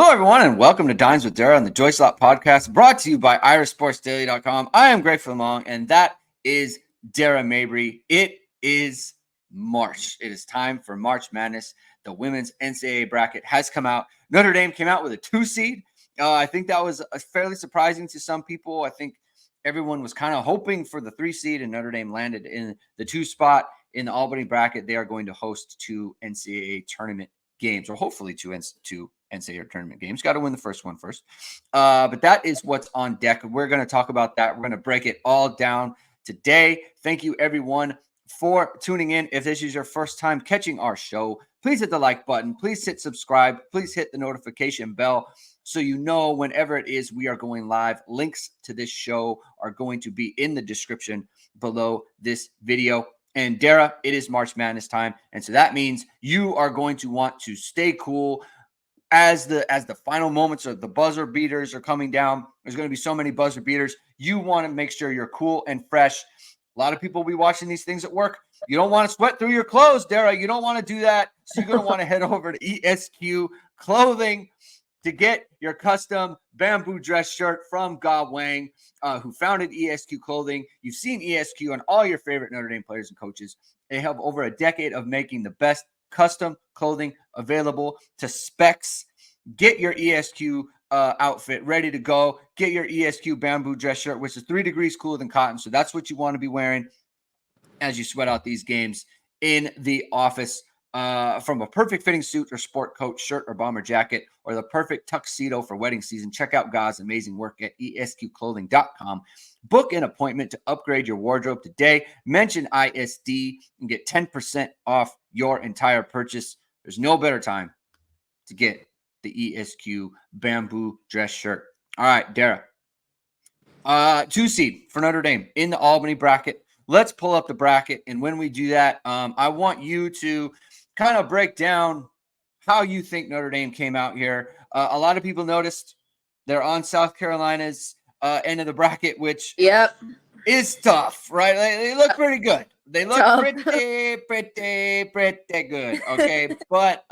Hello, everyone, and welcome to Dines with Dara on the Joyce Lot podcast, brought to you by IrishSportsDaily.com. I am Greg Flammang, and that is Dara Mabrey. It is March. It is time for March Madness. The women's NCAA bracket has come out. Notre Dame came out with a 2 seed. I think that was fairly surprising to some people. I think everyone was kind of hoping for the 3 seed, and Notre Dame landed in the 2 spot in the Albany bracket. They are going to host 2 NCAA tournament games, or hopefully two NCAA tournament games. Got to win the first one first. But that is what's on deck. We're going to talk about that. We're going to break it all down today. Thank you, everyone, for tuning in. If this is your first time catching our show, please hit the like button. Please hit subscribe. Please hit the notification bell so you know whenever it is we are going live. Links to this show are going to be in the description below this video. And Dara, it is March Madness time. And so that means you are going to want to stay cool as the final moments of the buzzer beaters are coming down. There's going to be so many buzzer beaters. You want to make sure you're cool and fresh. A lot of people will be watching these things at work. You don't want to sweat through your clothes, Dara. You don't want to do that. So you're going to want to head over to ESQ Clothing to get your custom bamboo dress shirt from Ga Wang, who founded ESQ Clothing. You've seen ESQ on all your favorite Notre Dame players and coaches. They have over a decade of making the best custom clothing available to specs. Get your ESQ outfit ready to go. Get your ESQ bamboo dress shirt, which is 3 degrees cooler than cotton. So that's what you want to be wearing as you sweat out these games in the office. From a perfect fitting suit or sport coat, shirt or bomber jacket, or the perfect tuxedo for wedding season, check out Ga's amazing work at esqclothing.com. Book an appointment to upgrade your wardrobe today. Mention ISD and get 10% off your entire purchase. There's no better time to get the ESQ bamboo dress shirt. All right, Dara. 2 seed for Notre Dame in the Albany bracket. Let's pull up the bracket. And when we do that, I want you to kind of break down how you think Notre Dame came out here. A lot of people noticed they're on South Carolina's end of the bracket, which is tough, right? They look pretty good. They look pretty good. Okay. But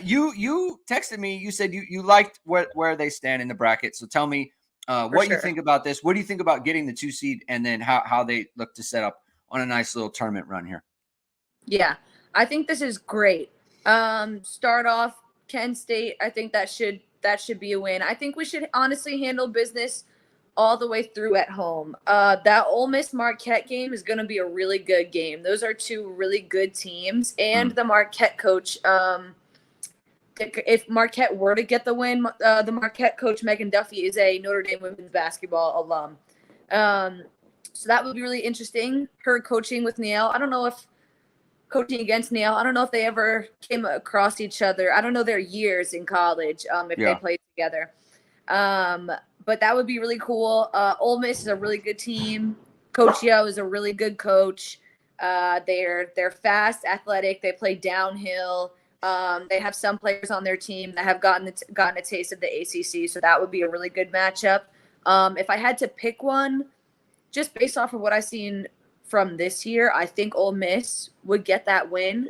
you texted me, you said you liked where they stand in the bracket. So tell me what you think about this. What do you think about getting the 2 seed, and then how they look to set up on a nice little tournament run here? Yeah, I think this is great. Start off Kent State. I think that should be a win. I think we should honestly handle business all the way through at home. That Ole Miss Marquette game is going to be a really good game. Those are 2 really good teams, and the Marquette coach. If Marquette were to get the win, the Marquette coach Megan Duffy is a Notre Dame women's basketball alum. So that would be really interesting. Her coaching with Neal. I don't know if coaching against Neal. I don't know if they ever came across each other. I don't know their years in college, if they played together. But that would be really cool. Ole Miss is a really good team. Coach Yo is a really good coach. They're fast, athletic. They play downhill. They have some players on their team that have gotten a taste of the ACC, so that would be a really good matchup. If I had to pick one, just based off of what I've seen from this year, I think Ole Miss would get that win.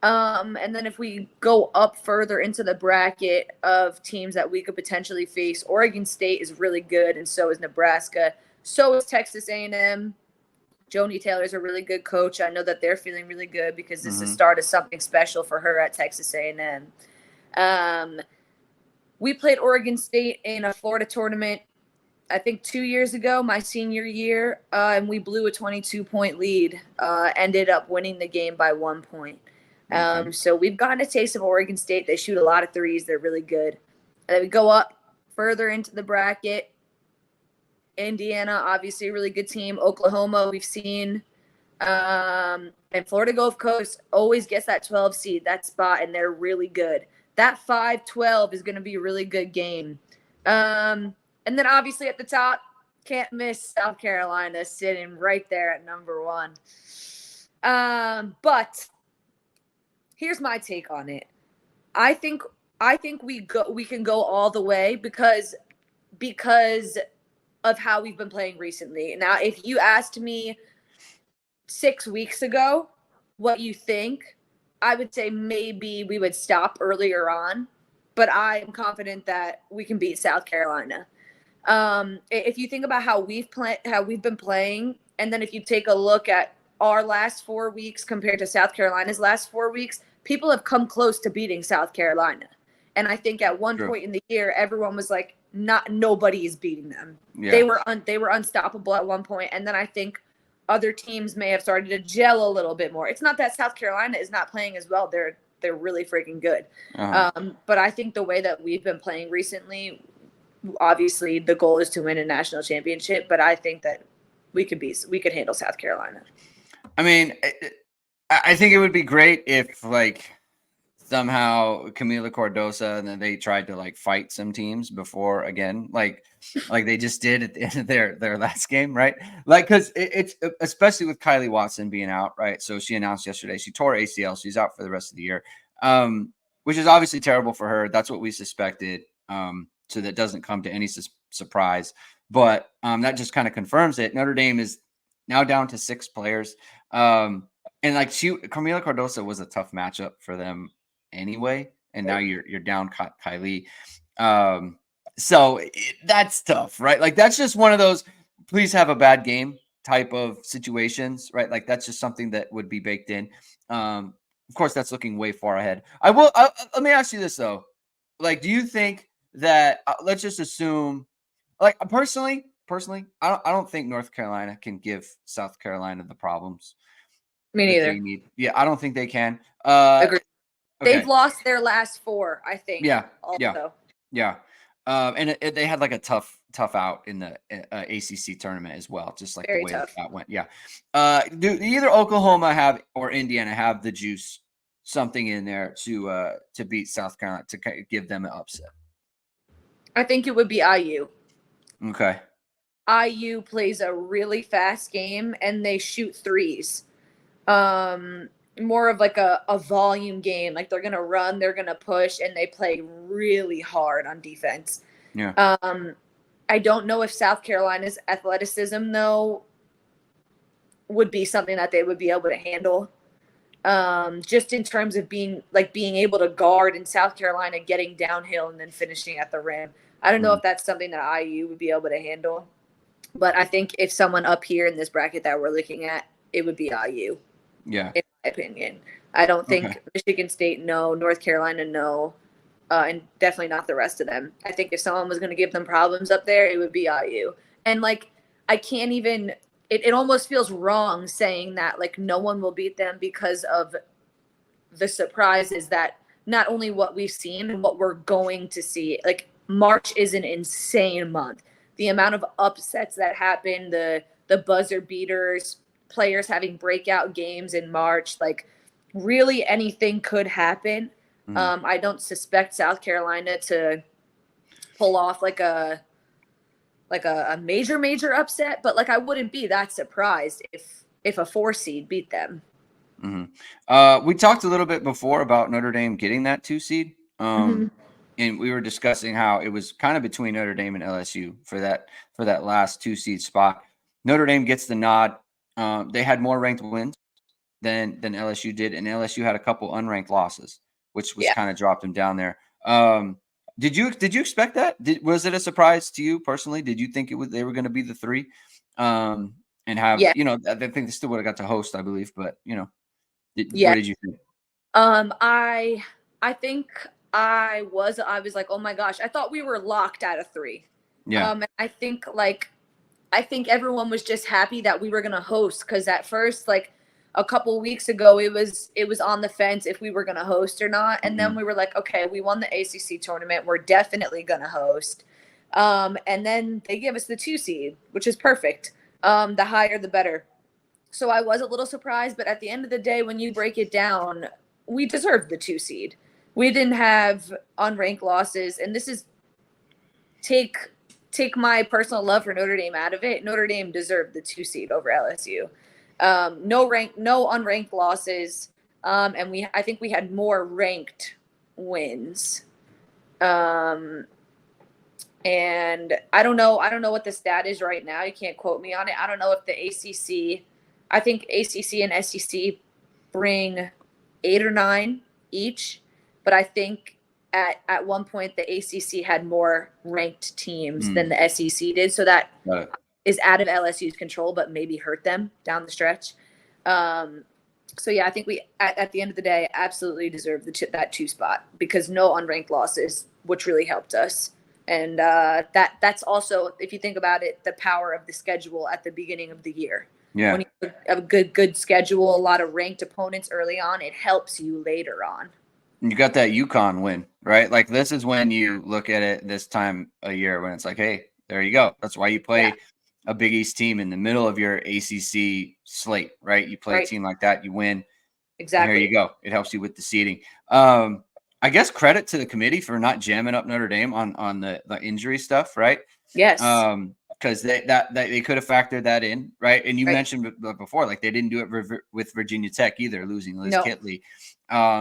And then if we go up further into the bracket of teams that we could potentially face, Oregon State is really good, and so is Nebraska. So is Texas A&M. Joni Taylor's a really good coach. I know that they're feeling really good because this is the start of something special for her at Texas A&M. We played Oregon State in a Florida tournament, I think 2 years ago, my senior year, and we blew a 22-point lead, ended up winning the game by 1 point. So we've gotten a taste of Oregon State. They shoot a lot of threes. They're really good. And then we go up further into the bracket. Indiana, obviously a really good team. Oklahoma, we've seen. And Florida Gulf Coast always gets that 12 seed, that spot, and they're really good. That 5-12 is going to be a really good game. And then obviously at the top, can't miss South Carolina sitting right there at number 1. But here's my take on it. I think we can go all the way because of how we've been playing recently. Now, if you asked me 6 weeks ago what you think, I would say maybe we would stop earlier on. but I am confident that we can beat South Carolina. If you think about how we've been playing, and then if you take a look at our last 4 weeks compared to South Carolina's last 4 weeks, people have come close to beating South Carolina. And I think at one point in the year, everyone was like, nobody is beating them. Yeah. They were unstoppable at one point, and then I think other teams may have started to gel a little bit more. It's not that South Carolina is not playing as well; they're really freaking good. But I think the way that we've been playing recently, obviously the goal is to win a national championship, but I think that we could handle South Carolina. I mean, I think it would be great if like somehow Camila Cardosa and then they tried to like fight some teams before again, like they just did at the end of their last game, right? Like, because it's especially with Kylie Watson being out, right? So she announced yesterday she tore ACL, she's out for the rest of the year, which is obviously terrible for her. That's what we suspected. So that doesn't come to any surprise, but that just kind of confirms it. Notre Dame is now down to 6 players, and like Camila Cardosa was a tough matchup for them anyway, and now you're down Kylie, so that's tough, right? Like that's just one of those please have a bad game type of situations, right? Like that's just something that would be baked in. Of course, that's looking way far ahead. Let me ask you this though, like, do you think that let's just assume, like personally, I don't think North Carolina can give South Carolina the problems. Me neither. Yeah, I don't think they can. Agreed. Okay. They've lost their last 4, I think. Yeah. Also. Yeah. And they had like a tough out in the ACC tournament as well, just like Very the way tough. that went. Yeah. Do either Oklahoma or Indiana have the juice, something in there to beat South Carolina, to give them an upset? I think it would be IU. Okay. IU plays a really fast game and they shoot threes. More of like a volume game. Like they're gonna run, they're gonna push, and they play really hard on defense. Yeah. I don't know if South Carolina's athleticism though would be something that they would be able to handle. Just in terms of being able to guard in South Carolina, getting downhill and then finishing at the rim. I don't know if that's something that IU would be able to handle. But I think if someone up here in this bracket that we're looking at, it would be IU. Yeah. In my opinion. I don't think Michigan State, no. North Carolina, no. And definitely not the rest of them. I think if someone was going to give them problems up there, it would be IU. And, like, I can't even – it almost feels wrong saying that, like, no one will beat them because of the surprises that not only what we've seen and what we're going to see. Like, March is an insane month. The amount of upsets that happen, the buzzer beaters, players having breakout games in March, like really anything could happen. I don't suspect South Carolina to pull off like a major upset, but like I wouldn't be that surprised if a 4 seed beat them. We talked a little bit before about Notre Dame getting that 2 seed. And we were discussing how it was kind of between Notre Dame and LSU for that last 2 seed spot. Notre Dame gets the nod. They had more ranked wins than LSU did, and LSU had a couple unranked losses, which was kind of dropped them down there. Did you expect that? Was it a surprise to you personally? Did you think they were going to be the 3? And have I think they still would have got to host, I believe, but what did you think? I think I was like, oh my gosh, I thought we were locked at a 3. Yeah. And I think everyone was just happy that we were going to host, because at first, like a couple weeks ago, it was on the fence if we were going to host or not. And then we were like, okay, we won the ACC tournament. We're definitely going to host. And then they give us the 2 seed, which is perfect. The higher, the better. So I was a little surprised, but at the end of the day, when you break it down, we deserved the 2 seed. We didn't have unranked losses, and this is take my personal love for Notre Dame out of it. Notre Dame deserved the 2 seed over LSU. No unranked losses, and I think we had more ranked wins. And I don't know what the stat is right now. You can't quote me on it. I don't know if the ACC. I think ACC and SEC bring 8 or 9 each. But I think at one point the ACC had more ranked teams than the SEC did, so that is out of LSU's control, but maybe hurt them down the stretch. So yeah, I think we at the end of the day absolutely deserve that 2 spot because no unranked losses, which really helped us. And that's also, if you think about it, the power of the schedule at the beginning of the year. Yeah. When you have a good schedule, a lot of ranked opponents early on, it helps you later on. You got that UConn win, right? Like this is when you look at it this time of year when it's like, hey, there you go. That's why you play a Big East team in the middle of your ACC slate, right? You play a team like that, you win. Exactly. There you go. It helps you with the seeding. I guess credit to the committee for not jamming up Notre Dame on the injury stuff, right? Yes. Because they could have factored that in, right? And you mentioned before, like they didn't do it with Virginia Tech either, losing Liz Kitley.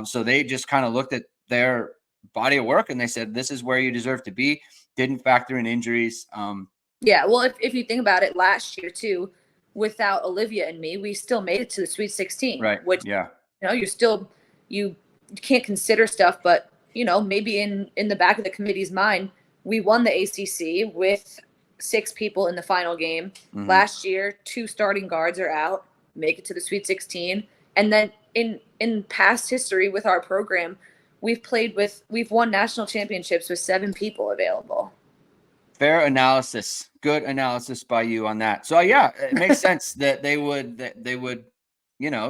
So they just kind of looked at their body of work and they said, this is where you deserve to be. Didn't factor in injuries. Yeah, well, if you think about it, last year too, without Olivia and me, we still made it to the Sweet 16. Right. Which, you can't consider stuff, but maybe in the back of the committee's mind, we won the ACC with 6 people in the final game. Mm-hmm. Last year, 2 starting guards are out, make it to the Sweet 16. And then in past history with our program, we've won national championships with 7 people available. Fair analysis. Good analysis by you on that. So yeah, it makes sense that they would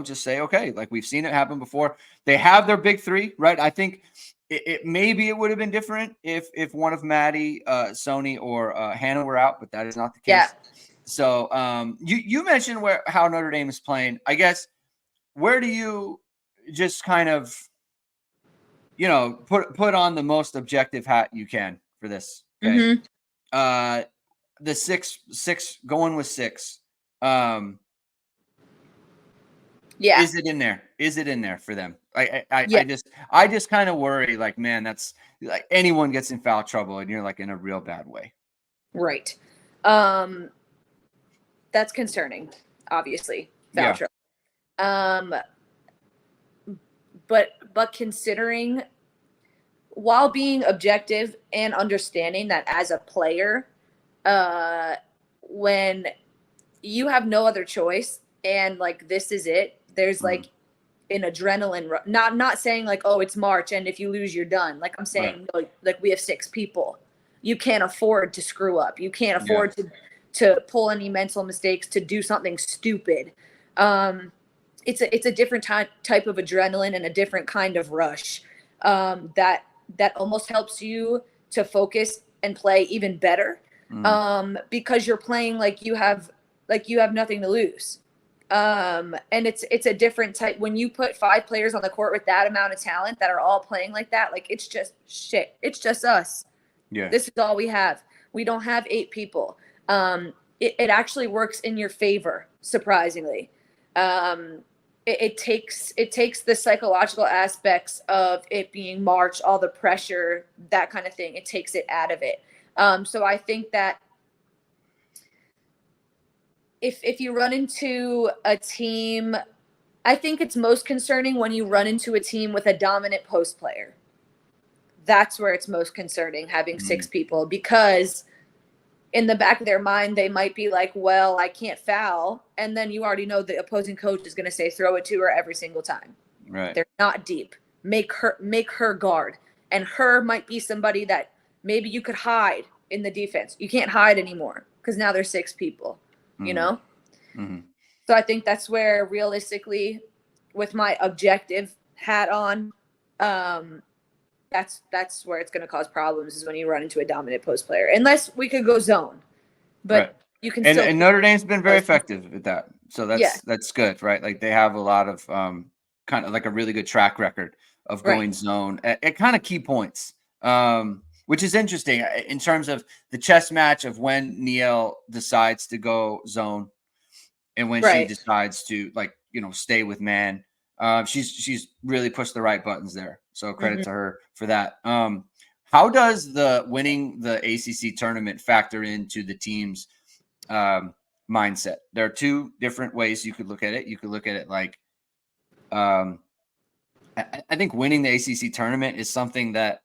just say, okay, like we've seen it happen before. They have their big 3, right? I think maybe it would have been different if one of Maddie, Sony, or Hannah were out, but that is not the case. Yeah. So you mentioned how Notre Dame is playing. I guess where do you just kind of put on the most objective hat you can for this? Okay. Mm-hmm. The 6 going with 6. Yeah. Is it in there? Is it in there for them? I just kind of worry, like, man, that's like anyone gets in foul trouble and you're like in a real bad way. Right. That's concerning, obviously. Foul trouble. But considering, while being objective and understanding that as a player, when you have no other choice and like this is it, there's like an adrenaline. Not saying like, oh, it's March and if you lose, you're done. Like I'm saying, like we have 6 people. You can't afford to screw up. You can't afford to pull any mental mistakes, to do something stupid. It's a different type of adrenaline and a different kind of rush that almost helps you to focus and play even better because you're playing like you have nothing to lose. And it's a different type. When you put 5 players on the court with that amount of talent that are all playing like that, like it's just shit. It's just us. Yeah. This is all we have. We don't have 8 people. It actually works in your favor, surprisingly. It takes the psychological aspects of it being March, all the pressure, that kind of thing. It takes it out of it. So I think that if you run into a team, I think it's most concerning when you run into a team with a dominant post player. That's where it's most concerning, having 6 people, because in the back of their mind, they might be like, well, I can't foul. And then you already know the opposing coach is going to say, throw it to her every single time. Right. They're not deep. Make her guard. And her might be somebody that maybe you could hide in the defense. You can't hide anymore because now there's 6 people, you know? Mm-hmm. So I think that's where realistically, with my objective hat on, that's where it's going to cause problems, is when you run into a dominant post player. Unless we could go zone, but you can. And Notre Dame's been very effective at that, so that's good, right? Like they have a lot of kind of like a really good track record of going zone at kind of key points, which is interesting in terms of the chess match of when Niele decides to go zone and when she decides to stay with man. She's really pushed the right buttons there. So credit to her for that. How does the winning the ACC tournament factor into the team's mindset? There are 2 different ways you could look at it. You could look at it like, I think winning the ACC tournament is something that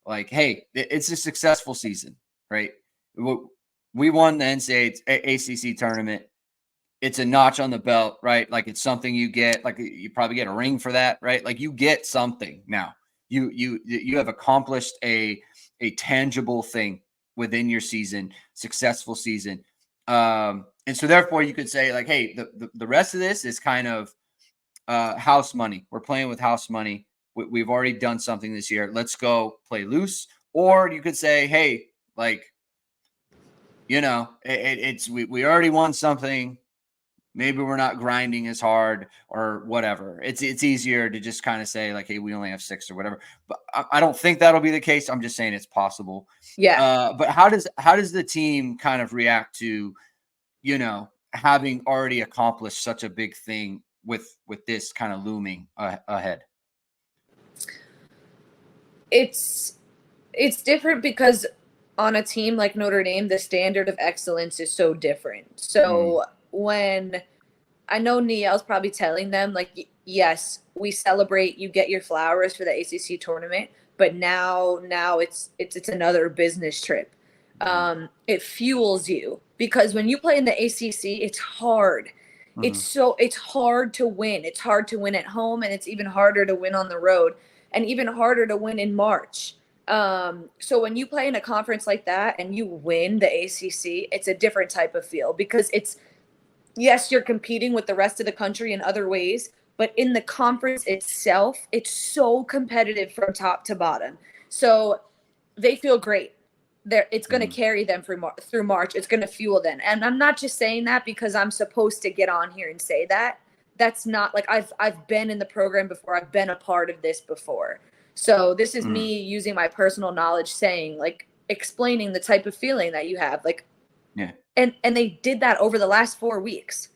like, hey, it's a successful season, right? We won the NCAA ACC tournament. It's a notch on the belt, right? Like it's something you get, like you probably get a ring for that, right? Like you get something now. You have accomplished a tangible thing within your season, successful season. And so therefore you could say like, hey, the rest of this is kind of house money. We're playing with house money. We've already done something this year. Let's go play loose. Or you could say, hey, like, we already won something. Maybe we're not grinding as hard or whatever. It's easier to just kind of say like, hey, we only have 6 or whatever. But I don't think that'll be the case. I'm just saying it's possible. Yeah. But how does the team kind of react to, having already accomplished such a big thing with this kind of looming ahead? It's different because on a team like Notre Dame, the standard of excellence is so different. So when I know Niel's probably telling them like, yes, we celebrate, you get your flowers for the ACC tournament, but now it's another business trip. It fuels you because when you play in the ACC, it's hard. It's hard to win. It's hard to win at home, and it's even harder to win on the road, and even harder to win in March. So when you play in a conference like that and you win the ACC, it's a different type of feel because yes, you're competing with the rest of the country in other ways, but in the conference itself, it's so competitive from top to bottom. So they feel great. It's going to carry them through March. It's going to fuel them. And I'm not just saying that because I'm supposed to get on here and say that. That's not like I've been in the program before. I've been a part of this before. So this is me using my personal knowledge, saying like explaining the type of feeling that you have. Like, yeah. And they did that over the last 4 weeks.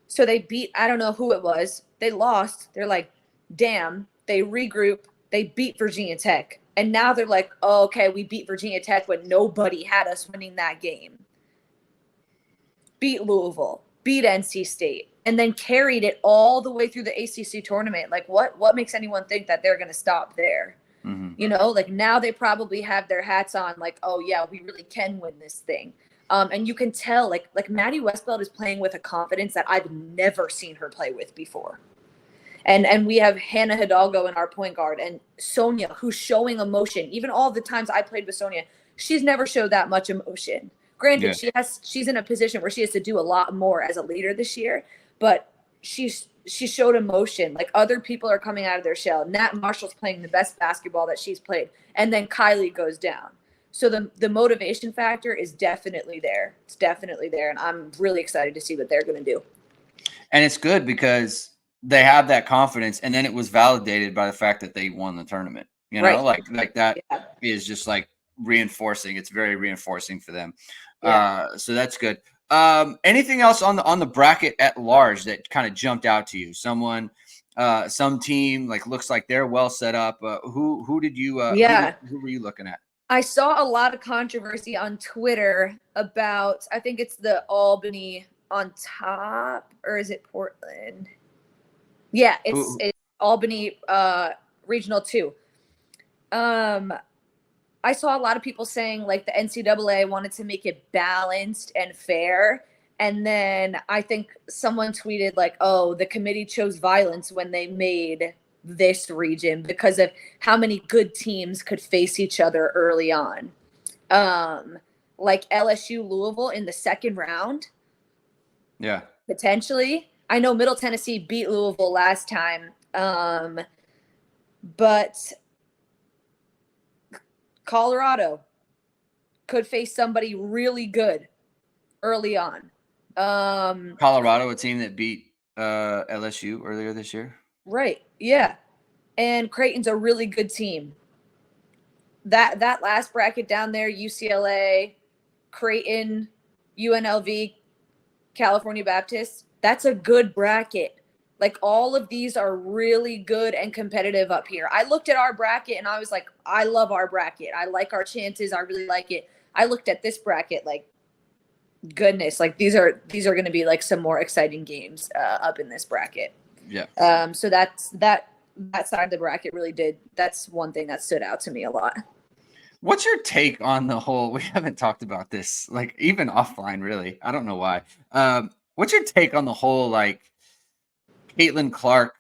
So they beat, I don't know who it was. They lost. They're like, damn. They regroup. They beat Virginia Tech. And now they're like, oh, okay, we beat Virginia Tech when nobody had us winning that game. Beat Louisville. Beat NC State. And then carried it all the way through the ACC tournament. Like, what makes anyone think that they're going to stop there? Like now they probably have their hats on like, oh, yeah, we really can win this thing. And you can tell like Maddie Westbeld is playing with a confidence that I've never seen her play with before. And we have Hannah Hidalgo in our point guard and Sonia, who's showing emotion. Even all the times I played with Sonia, she's never showed that much emotion. Granted, she's in a position where she has to do a lot more as a leader this year, but she showed emotion. Like other people are coming out of their shell. Nat Marshall's playing the best basketball that she's played. And then Kylie goes down. So the motivation factor is definitely there. It's definitely there. And I'm really excited to see what they're going to do. And it's good because they have that confidence. And then it was validated by the fact that they won the tournament. Right. Like that is just like reinforcing. It's very reinforcing for them. Yeah. So that's good. Anything else on the bracket at large that kind of jumped out to you? Someone, some team like looks like they're well set up. Who did you? Who were you looking at? I saw a lot of controversy on Twitter about, I think it's the Albany on top, or is it Portland? Yeah, it's Albany Regional 2. I saw a lot of people saying like the NCAA wanted to make it balanced and fair. And then I think someone tweeted like, oh, the committee chose violence when they made this region because of how many good teams could face each other early on. Like LSU Louisville in the second round. Yeah. Potentially. I know Middle Tennessee beat Louisville last time. But Colorado could face somebody really good early on. Colorado, a team that beat LSU earlier this year. Right. Yeah. And Creighton's a really good team. That last bracket down there, UCLA, Creighton, UNLV, California Baptist, that's a good bracket. Like all of these are really good and competitive up here. I looked at our bracket and I was like, I love our bracket. I like our chances. I really like it. I looked at this bracket like, goodness, like these are going to be like some more exciting games up in this bracket. Yeah. So that side of the bracket really did. That's one thing that stood out to me a lot. What's your take on the whole? We haven't talked about this, like even offline, really. I don't know why. What's your take on the whole, like Caitlin Clark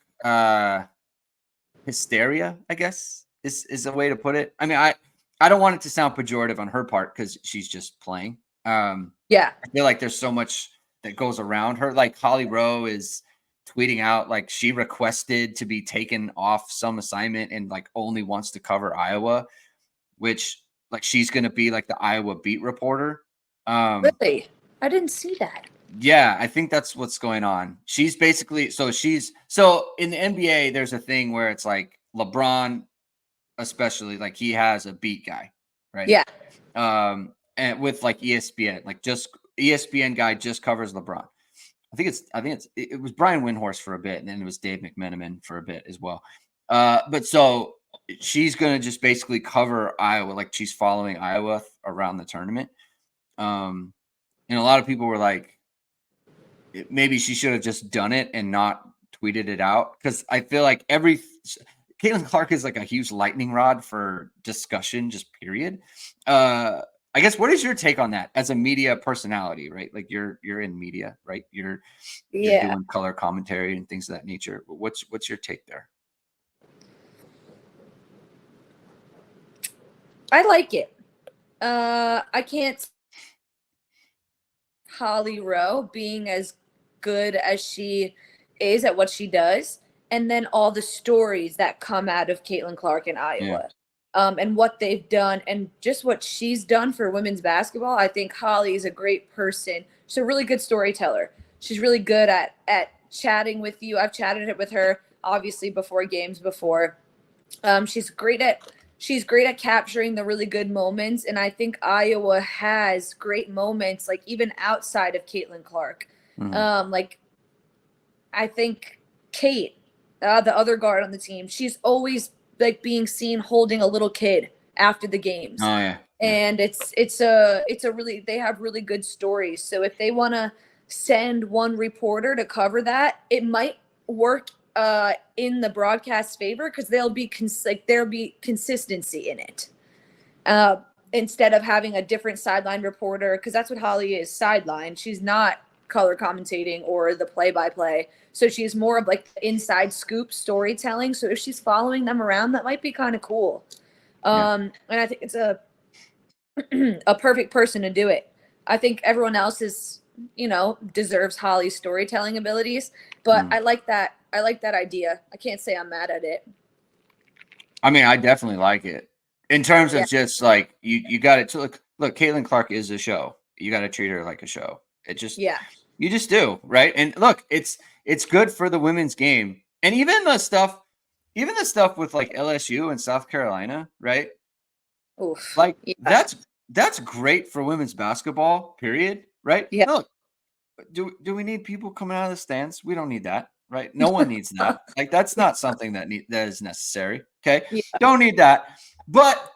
hysteria? I guess is a way to put it. I mean, I don't want it to sound pejorative on her part because she's just playing. Yeah. I feel like there's so much that goes around her. Like Holly Rowe is tweeting out like she requested to be taken off some assignment and like only wants to cover Iowa, which like she's going to be like the Iowa beat reporter. Really? I didn't see that. Yeah, I think that's what's going on. She's basically so in the NBA there's a thing where it's like LeBron especially like he has a beat guy, right? Yeah. And with like ESPN, like just ESPN guy just covers LeBron. It was Brian Windhorst for a bit, and then it was Dave McMenamin for a bit as well. But so she's gonna just basically cover Iowa, like she's following Iowa around the tournament. And a lot of people were like, maybe she should have just done it and not tweeted it out because I feel like Caitlin Clark is like a huge lightning rod for discussion, just period. I guess what is your take on that as a media personality, right? Like you're in media, right? You're doing color commentary and things of that nature. What's your take there? I like it. I can't Holly Rowe being as good as she is at what she does, and then all the stories that come out of Caitlin Clark in Iowa. Yeah. And what they've done and just what she's done for women's basketball. I think Holly is a great person. She's a really good storyteller. She's really good at chatting with you. I've chatted with her obviously before games before. She's great at capturing the really good moments. And I think Iowa has great moments, like even outside of Caitlin Clark. Mm-hmm. Like I think Kate, the other guard on the team, she's always like being seen holding a little kid after the games. Oh yeah. And it's a really, they have really good stories. So if they want to send one reporter to cover that, it might work in the broadcast favor because there'll be consistency in it. Instead of having a different sideline reporter, because that's what Holly is, sideline. She's not color commentating or the play-by-play. So she's more of like the inside scoop storytelling. So if she's following them around, that might be kind of cool. And I think it's a perfect person to do it. I think everyone else is, deserves Holly's storytelling abilities, but I like that idea. I can't say I'm mad at it. I mean, I definitely like it in terms of just like you got it to look. Caitlin Clark is a show. You got to treat her like a show. It just you just do, right? And look, it's good for the women's game, and even the stuff with like LSU and South Carolina, right? Oof. Like that's great for women's basketball. Period. Right? Yeah. Look, do we need people coming out of the stands? We don't need that, right? No one needs that. Like that's not something that is necessary. Okay, don't need that. But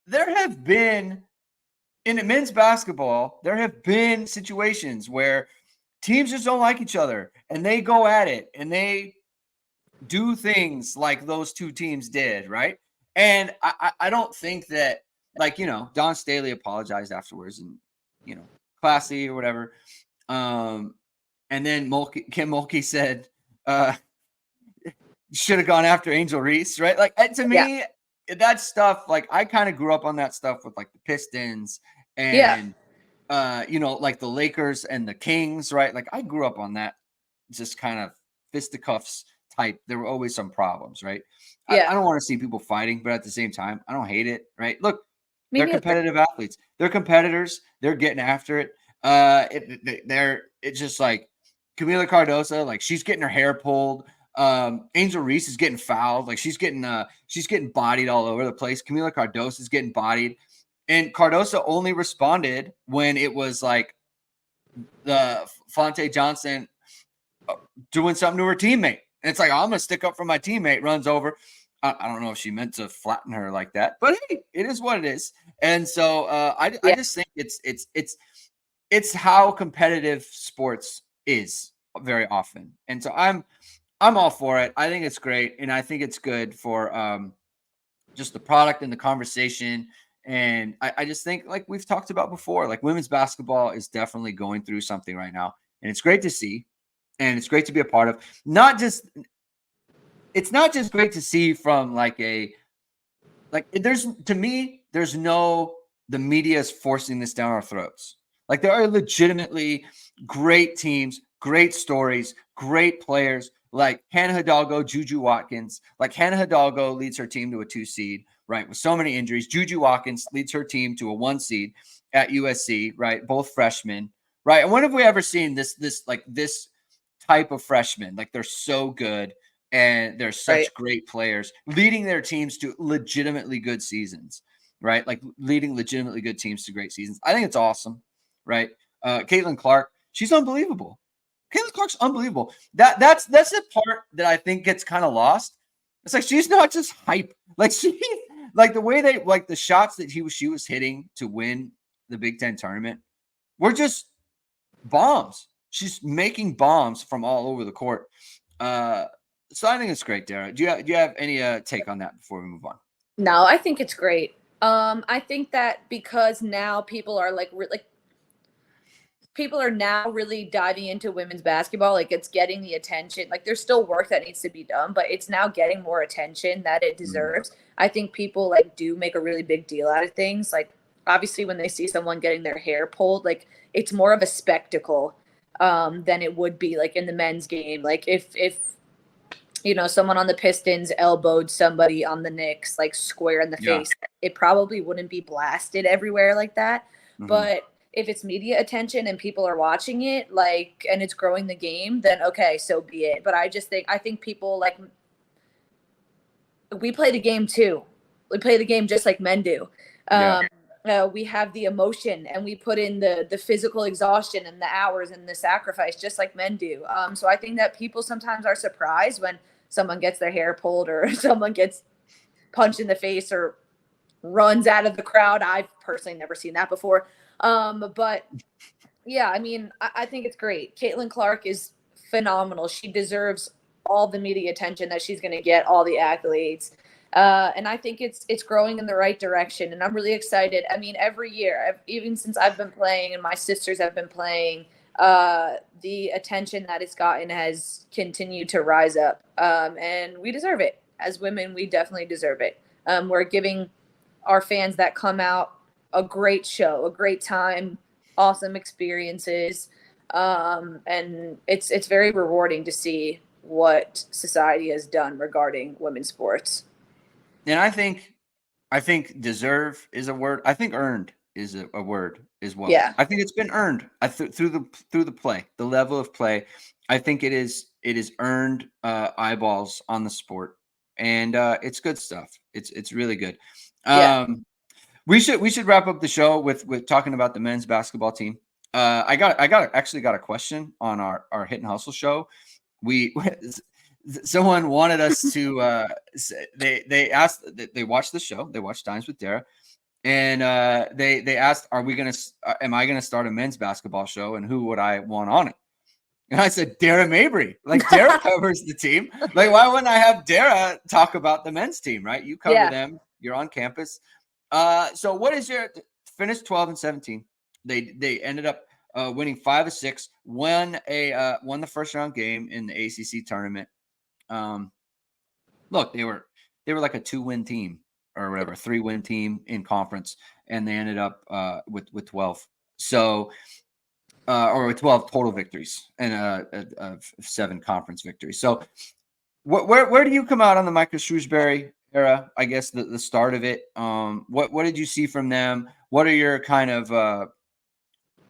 there have been in men's basketball, there have been situations where teams just don't like each other and they go at it and they do things like those two teams did, right? And I don't think that, like, Don Staley apologized afterwards and, classy or whatever. And then Kim Mulkey said, should have gone after Angel Reese, right? Like, to me, that stuff, like, I kind of grew up on that stuff with, like, the Pistons and, like the Lakers and the Kings, right? Like, I grew up on that just kind of fisticuffs type. There were always some problems, right? I don't want to see people fighting, but at the same time, I don't hate it, right? Look, they're competitive athletes. They're competitors. They're getting after it. It's just like Camila Cardoso, like she's getting her hair pulled. Angel Reese is getting fouled. Like she's getting bodied all over the place. Camila Cardoso is getting bodied. And Cardoso only responded when it was like the Fonte Johnson doing something to her teammate. And it's like, I'm going to stick up for my teammate, runs over. I don't know if she meant to flatten her like that, but hey, it is what it is. And so I just think it's how competitive sports is very often. And so I'm all for it. I think it's great. And I think it's good for just the product and the conversation And I just think, like we've talked about before, like women's basketball is definitely going through something right now. And it's great to see. And it's great to be a part of. It's not just great to see from the media is forcing this down our throats. Like there are legitimately great teams, great stories, great players like Hannah Hidalgo, Juju Watkins. Like Hannah Hidalgo leads her team to a 2 seed, right? With so many injuries. Juju Watkins leads her team to a 1 seed at USC, right? Both freshmen, right? And when have we ever seen this type of freshman? Like they're so good and they're such great players leading their teams to legitimately good seasons, right? Like leading legitimately good teams to great seasons. I think it's awesome, right? Caitlin Clark, she's unbelievable. Caitlin Clark's unbelievable. That's the part that I think gets kind of lost. It's like she's not just hype. Like she, like the way they like the shots that she was hitting to win the Big Ten tournament were just bombs. She's making bombs from all over the court. So I think it's great, Dara. Do you have any take on that before we move on? No, I think it's great. I think that because now people are people are now really diving into women's basketball. Like it's getting the attention. Like there's still work that needs to be done, but it's now getting more attention that it deserves. I think people like do make a really big deal out of things. Like obviously when they see someone getting their hair pulled, like it's more of a spectacle than it would be like in the men's game. Like if you know, someone on the Pistons elbowed somebody on the Knicks, like square in the face, it probably wouldn't be blasted everywhere like that. But if it's media attention and people are watching it, like, and it's growing the game, then okay, so be it. But I think people like, we play the game too. We play the game just like men do. We have the emotion and we put in the physical exhaustion and the hours and the sacrifice just like men do. So I think that people sometimes are surprised when someone gets their hair pulled or someone gets punched in the face or runs out of the crowd. I've personally never seen that before. But yeah, I mean, I think it's great. Caitlin Clark is phenomenal. She deserves all the media attention that she's going to get, all the accolades. And I think it's growing in the right direction. And I'm really excited. I mean, every year, even since I've been playing and my sisters have been playing, the attention that it's gotten has continued to rise up. And we deserve it. As women, we definitely deserve it. We're giving our fans that come out a great show, a great time, awesome experiences. And it's very rewarding to see what society has done regarding women's sports. And I think deserve is a word. I think earned is a word as well. Yeah. I think it's been earned through the play, the level of play. I think it is earned eyeballs on the sport, and it's good stuff. It's really good. We should wrap up the show with talking about the men's basketball team. I actually got a question on our Hit and Hustle show. Someone wanted us to they asked, they watched the show, they watched Dimes with Dara, and they asked, am I gonna start a men's basketball show and who would I want on it? And I said, Dara Mabrey. Like Dara covers the team. Like why wouldn't I have Dara talk about the men's team, right? You cover them, you're on campus. So what is your finished 12-17? They ended up winning 5 of 6, won the first round game in the ACC tournament. Look, they were like a 2-win team or whatever, 3-win team in conference, and they ended up with 12. So or with 12 total victories and 7 conference victories. So where do you come out on the Micah Shrewsberry era? I guess the start of it. What did you see from them? What are your kind of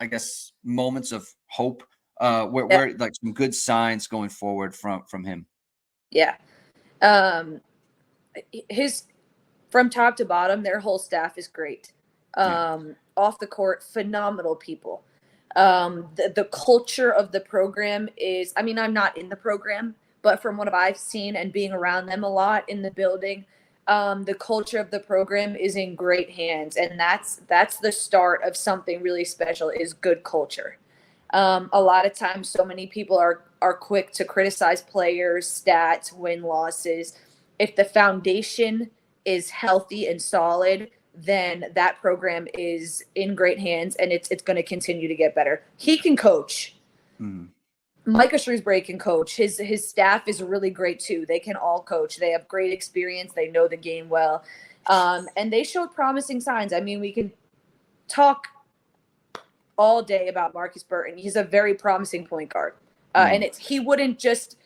I guess moments of hope? Where like some good signs going forward from him? Yeah. His from top to bottom, their whole staff is great. Off the court, phenomenal people. The culture of the program is, I mean, I'm not in the program, but from what I've seen and being around them a lot in the building, the culture of the program is in great hands. And that's the start of something really special, is good culture. A lot of times, so many people are quick to criticize players, stats, win-losses. If the foundation is healthy and solid, then that program is in great hands, and it's going to continue to get better. He can coach. Micah Shrewsberry can coach. His staff is really great too. They can all coach. They have great experience. They know the game well. And they showed promising signs. I mean, we can talk all day about Marcus Burton. He's a very promising point guard. And he wouldn't just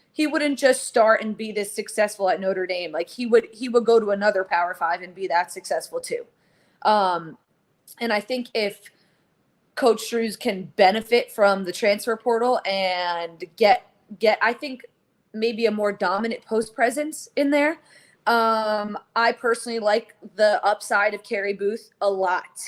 start and be this successful at Notre Dame. Like he would go to another Power 5 and be that successful too. And I think if Coach Shrews can benefit from the transfer portal and get I think maybe a more dominant post presence in there. I personally like the upside of Kerry Booth a lot.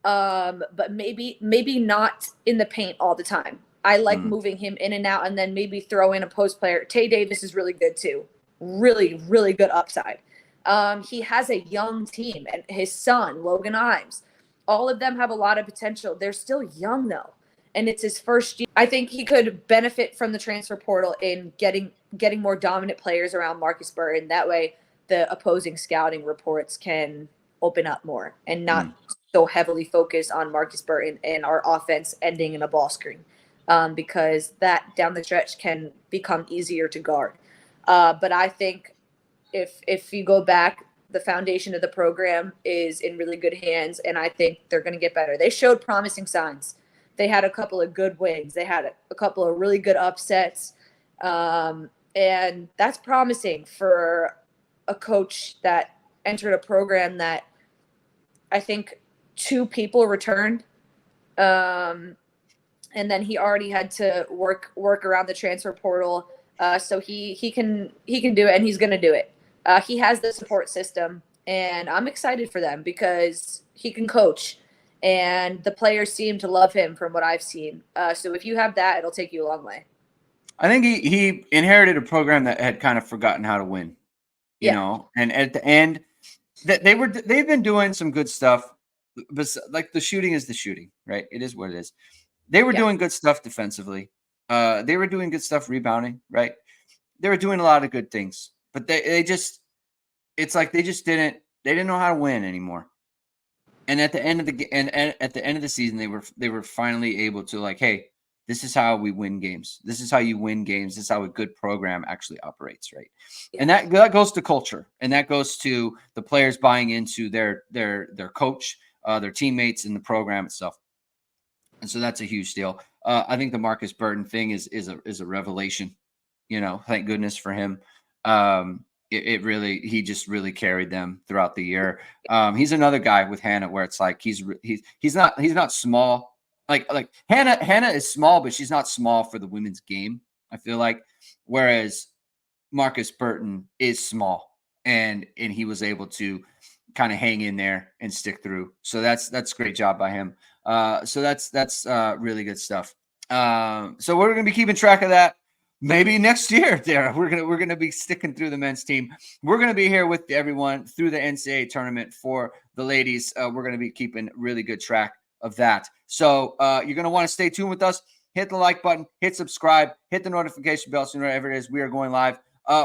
But maybe not in the paint all the time. I like moving him in and out, and then maybe throw in a post player. Tay Davis is really good too. Really, really good upside. He has a young team, and his son, Logan Imes. All of them have a lot of potential. They're still young though, and it's his first year. I think he could benefit from the transfer portal in getting more dominant players around Marcus Burton. That way the opposing scouting reports can open up more and not so heavily focused on Marcus Burton and our offense ending in a ball screen, because that down the stretch can become easier to guard. But I think if you go back, the foundation of the program is in really good hands, and I think they're going to get better. They showed promising signs. They had a couple of good wins. They had a couple of really good upsets, and that's promising for a coach that entered a program that I think 2 people returned, and then he already had to work around the transfer portal. So he can do it, and he's going to do it. He has the support system, and I'm excited for them because he can coach, and the players seem to love him from what I've seen. So if you have that, it'll take you a long way. I think he inherited a program that had kind of forgotten how to win, you know, and at the end they've been doing some good stuff, but like the shooting is the shooting, right? It is what it is. They were doing good stuff defensively. They were doing good stuff rebounding, right? They were doing a lot of good things, but they just didn't know how to win anymore. And at the end of the season, they were finally able to, like, hey, this is how we win games. This is how you win games. This is how a good program actually operates, right? Yeah. And that goes to culture, and that goes to the players buying into their coach, their teammates, and the program itself. And so that's a huge deal. I think the Marcus Burton thing is a revelation. You know, thank goodness for him. He just really carried them throughout the year. He's another guy with Hannah where it's like he's not small. Like Hannah is small, but she's not small for the women's game, I feel like. Whereas Marcus Burton is small, and he was able to kind of hang in there and stick through. So that's a great job by him. So that's really good stuff. So we're going to be keeping track of that. Maybe next year, Dara, we're gonna be sticking through the men's team. We're gonna be here with everyone through the NCAA tournament for the ladies. We're gonna be keeping really good track of that. So you're gonna want to stay tuned with us. Hit the like button, hit subscribe, hit the notification bell so whenever it is we are going live.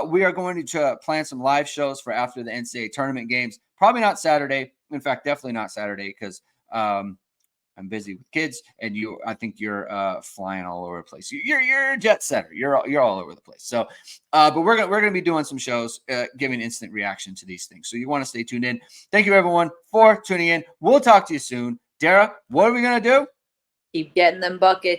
We are going to plan some live shows for after the NCAA tournament games. Probably not Saturday. In fact, definitely not Saturday because I'm busy with kids, and I think you're flying all over the place. You're a jet setter. You're all over the place. So, but we're gonna be doing some shows, giving instant reaction to these things. So you want to stay tuned in. Thank you everyone for tuning in. We'll talk to you soon. Dara, what are we gonna do? Keep getting them buckets.